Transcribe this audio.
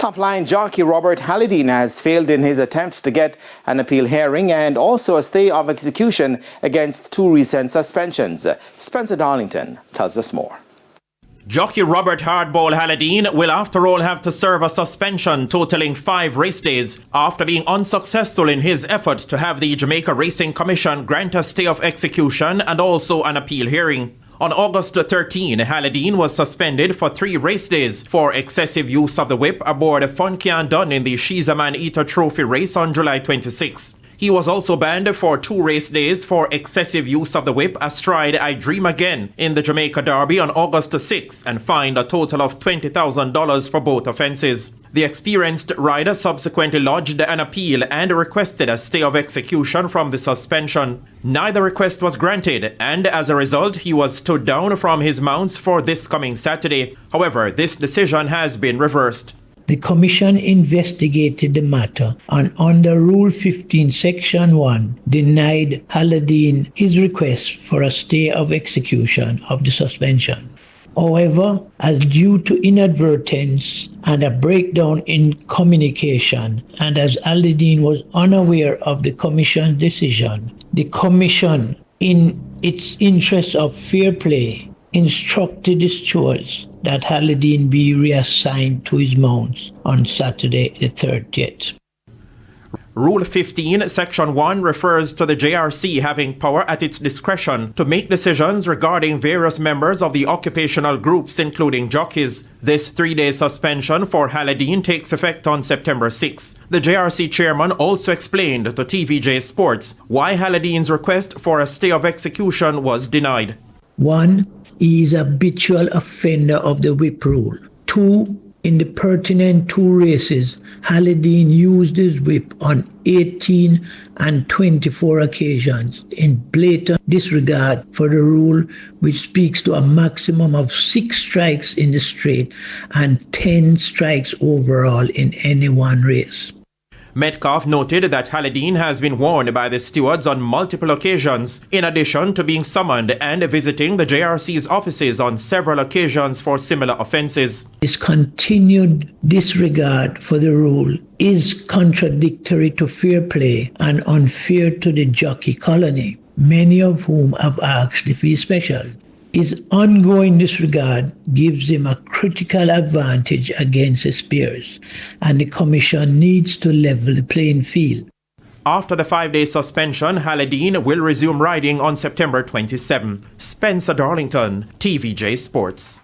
Top-line jockey Robert Halledeen has failed in his attempts to get an appeal hearing and also a stay of execution against two recent suspensions. Spencer Darlington tells us more. Jockey Robert Hardball Halledeen will after all have to serve a suspension totaling 5 race days after being unsuccessful in his effort to have the Jamaica Racing Commission grant a stay of execution and also an appeal hearing. On August 13, Halledeen was suspended for 3 race days for excessive use of the whip aboard Funky and Dunn in the She's a Man Eater Trophy race on July 26. He was also banned for 2 race days for excessive use of the whip astride I Dream Again in the Jamaica Derby on August 6 and fined a total of $20,000 for both offences. The experienced rider subsequently lodged an appeal and requested a stay of execution from the suspension. Neither request was granted, and as a result, he was stood down from his mounts for this coming Saturday. However, this decision has been reversed. The Commission investigated the matter and under Rule 15 Section 1 denied Halledeen his request for a stay of execution of the suspension. However, as due to inadvertence and a breakdown in communication, and as Halledeen was unaware of the Commission's decision, the Commission, in its interest of fair play, instructed the stewards that Halledeen be reassigned to his mounts on Saturday the 30th. Rule 15, Section 1 refers to the JRC having power at its discretion to make decisions regarding various members of the occupational groups, including jockeys. This 3-day suspension for Halledeen takes effect on September 6. The JRC chairman also explained to TVJ Sports why Halledeen's request for a stay of execution was denied. 1. He is a habitual offender of the whip rule. 2. In the pertinent 2 races, Halledeen used his whip on 18 and 24 occasions in blatant disregard for the rule, which speaks to a maximum of 6 strikes in the straight and 10 strikes overall in any one race. Metcalf noted that Halledeen has been warned by the stewards on multiple occasions, in addition to being summoned and visiting the JRC's offices on several occasions for similar offences. This continued disregard for the rule is contradictory to fair play and unfair to the jockey colony, many of whom have asked if he is special. His ongoing disregard gives him a critical advantage against his peers, and the Commission needs to level the playing field. After the 5-day suspension, Halledeen will resume riding on September 27. Spencer Darlington, TVJ Sports.